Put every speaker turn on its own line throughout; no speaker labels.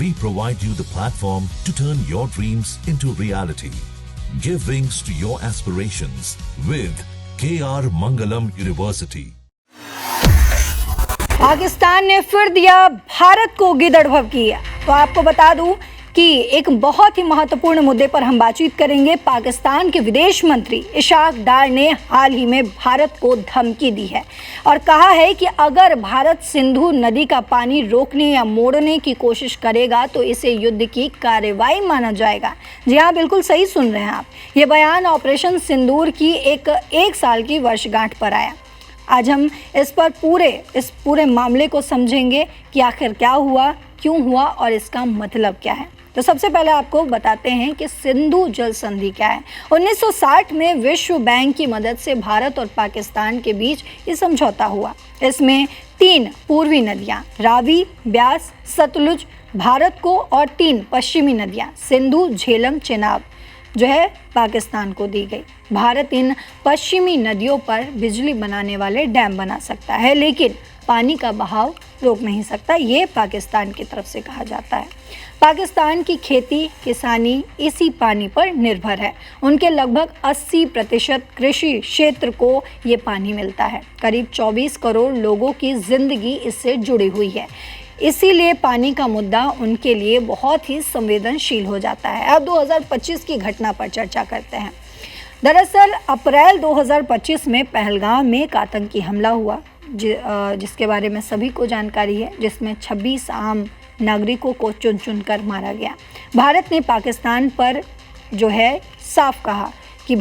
We provide you the platform to turn your dreams into reality. Give wings to your aspirations with KR Mangalam University.
Pakistan ने फिर दिया भारत को गिदड़ भभकी। तो आपको बता दूं कि एक बहुत ही महत्वपूर्ण मुद्दे पर हम बातचीत करेंगे। पाकिस्तान के विदेश मंत्री इशाक डार ने हाल ही में भारत को धमकी दी है और कहा है कि अगर भारत सिंधु नदी का पानी रोकने या मोड़ने की कोशिश करेगा तो इसे युद्ध की कार्रवाई माना जाएगा। जी हाँ, बिल्कुल सही सुन रहे हैं आप। ये बयान ऑपरेशन सिंदूर की एक साल की वर्षगांठ पर आया। आज हम इस पूरे मामले को समझेंगे कि आखिर क्या हुआ, क्यों हुआ और इसका मतलब क्या है। तो सबसे पहले आपको बताते हैं कि सिंधु जल संधि क्या है। 1960 में विश्व बैंक की मदद से भारत और पाकिस्तान के बीच ये समझौता हुआ। इसमें 3 पूर्वी नदियां रावी, ब्यास, सतलुज भारत को और 3 पश्चिमी नदियां सिंधु, झेलम, चेनाब जो है पाकिस्तान को दी गई। भारत इन पश्चिमी नदियों पर बिजली बनाने वाले डैम बना सकता है, लेकिन पानी का बहाव रोक नहीं सकता। ये पाकिस्तान की तरफ से कहा जाता है। पाकिस्तान की खेती किसानी इसी पानी पर निर्भर है। उनके लगभग 80% कृषि क्षेत्र को ये पानी मिलता है। करीब 24 करोड़ लोगों की जिंदगी इससे जुड़ी हुई है। इसीलिए पानी का मुद्दा उनके लिए बहुत ही संवेदनशील हो जाता है। अब 2025 की घटना पर चर्चा करते हैं। दरअसल अप्रैल 2025 में पहलगाम में एक आतंकी हमला हुआ जिसके बारे में सभी को जानकारी है, जिसमें 26 आम नागरिकों को चुन कर मारा गया। भारत ने पाकिस्तान पर जो है साफ कहा कि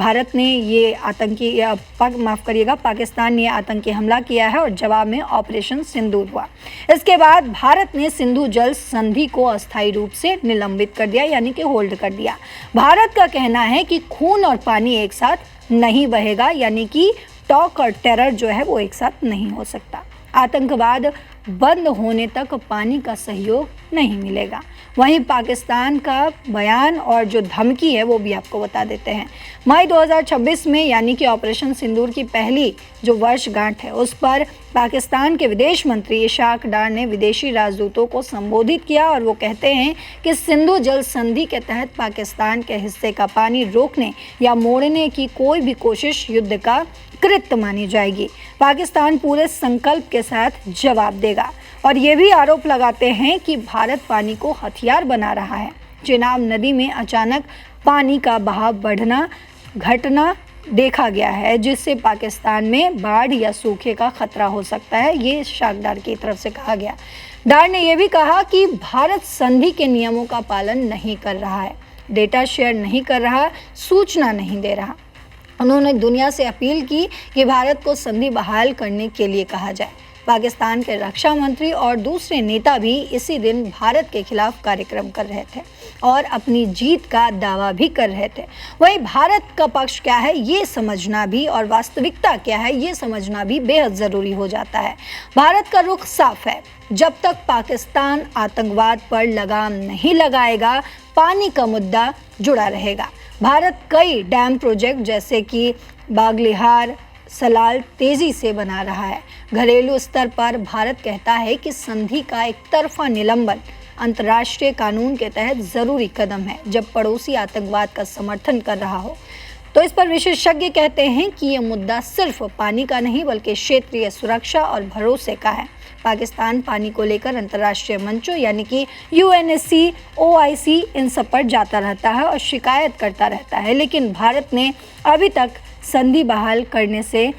पाकिस्तान ने आतंकी हमला किया है और जवाब में ऑपरेशन सिंदूर हुआ। इसके बाद भारत ने सिंधु जल संधि को अस्थायी रूप से निलंबित कर दिया, यानी कि होल्ड कर दिया। भारत का कहना है कि खून और पानी एक साथ नहीं बहेगा, यानी कि टॉक और टेरर जो है वो एक साथ नहीं हो सकता। आतंकवाद बंद होने तक पानी का सहयोग नहीं मिलेगा। वहीं पाकिस्तान का बयान और जो धमकी है वो भी आपको बता देते हैं। मई 2026 में, यानी कि ऑपरेशन सिंदूर की पहली जो वर्षगांठ है, उस पर पाकिस्तान के विदेश मंत्री इशाक डार ने विदेशी राजदूतों को संबोधित किया और वो कहते हैं कि सिंधु जल संधि के तहत पाकिस्तान के हिस्से का पानी रोकने या मोड़ने की कोई भी कोशिश युद्ध का कृत्य मानी जाएगी। पाकिस्तान पूरे संकल्प के साथ जवाब देगा और ये भी आरोप लगाते हैं कि भारत पानी को हथियार बना रहा है। चेनाब नदी में अचानक पानी का बहाव घटना देखा गया है, जिससे पाकिस्तान में बाढ़ या सूखे का खतरा हो सकता है। ये इशाक डार की तरफ से कहा गया। डार ने यह भी कहा कि भारत संधि के नियमों का पालन नहीं कर रहा है, डेटा शेयर नहीं कर रहा, सूचना नहीं दे रहा। उन्होंने दुनिया से अपील की कि भारत को संधि बहाल करने के लिए कहा जाए। पाकिस्तान के रक्षा मंत्री और दूसरे नेता भी इसी दिन भारत के खिलाफ कार्यक्रम कर रहे थे और अपनी जीत का दावा भी कर रहे थे। वहीं भारत का पक्ष क्या है ये समझना भी और वास्तविकता क्या है ये समझना भी बेहद ज़रूरी हो जाता है। भारत का रुख साफ है। जब तक पाकिस्तान आतंकवाद पर लगाम नहीं लगाएगा, पानी का मुद्दा जुड़ा रहेगा। भारत कई डैम प्रोजेक्ट जैसे कि बागलिहार, सलाल तेजी से बना रहा है। घरेलू स्तर पर भारत कहता है कि संधि का एक तरफा निलंबन अंतर्राष्ट्रीय कानून के तहत जरूरी कदम है जब पड़ोसी आतंकवाद का समर्थन कर रहा हो। तो इस पर विशेषज्ञ कहते हैं कि ये मुद्दा सिर्फ पानी का नहीं बल्कि क्षेत्रीय सुरक्षा और भरोसे का है। पाकिस्तान पानी को लेकर अंतर्राष्ट्रीय मंचों यानी कि यूएनएससी, ओआईसी इन सब पर जाता रहता है और शिकायत करता रहता है, लेकिन भारत ने अभी तक संधि बहाल करने से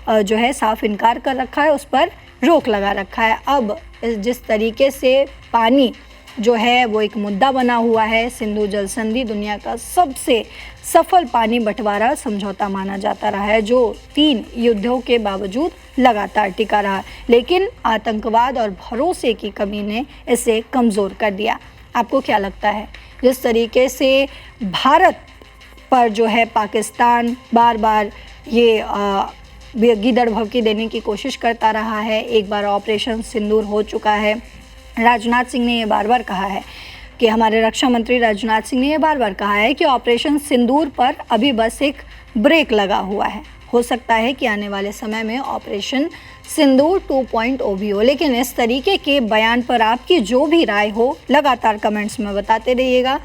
जो है साफ इनकार कर रखा है, उस पर रोक लगा रखा है। अब जिस तरीके से पानी जो है वो एक मुद्दा बना हुआ है, सिंधु जल संधि दुनिया का सबसे सफल पानी बंटवारा समझौता माना जाता रहा है, जो 3 युद्धों के बावजूद लगातार टिका रहा, लेकिन आतंकवाद और भरोसे की कमी ने इसे कमज़ोर कर दिया। आपको क्या लगता है, जिस तरीके से भारत पर जो है पाकिस्तान बार बार ये गिदड़ भभकी देने की कोशिश करता रहा है। एक बार ऑपरेशन सिंदूर हो चुका है। राजनाथ सिंह ने ये बार बार कहा है कि हमारे रक्षा मंत्री राजनाथ सिंह ने ये बार बार कहा है कि ऑपरेशन सिंदूर पर अभी बस एक ब्रेक लगा हुआ है। हो सकता है कि आने वाले समय में ऑपरेशन सिंदूर 2.0 भी हो। लेकिन इस तरीके के बयान पर आपकी जो भी राय हो लगातार कमेंट्स में बताते रहिएगा।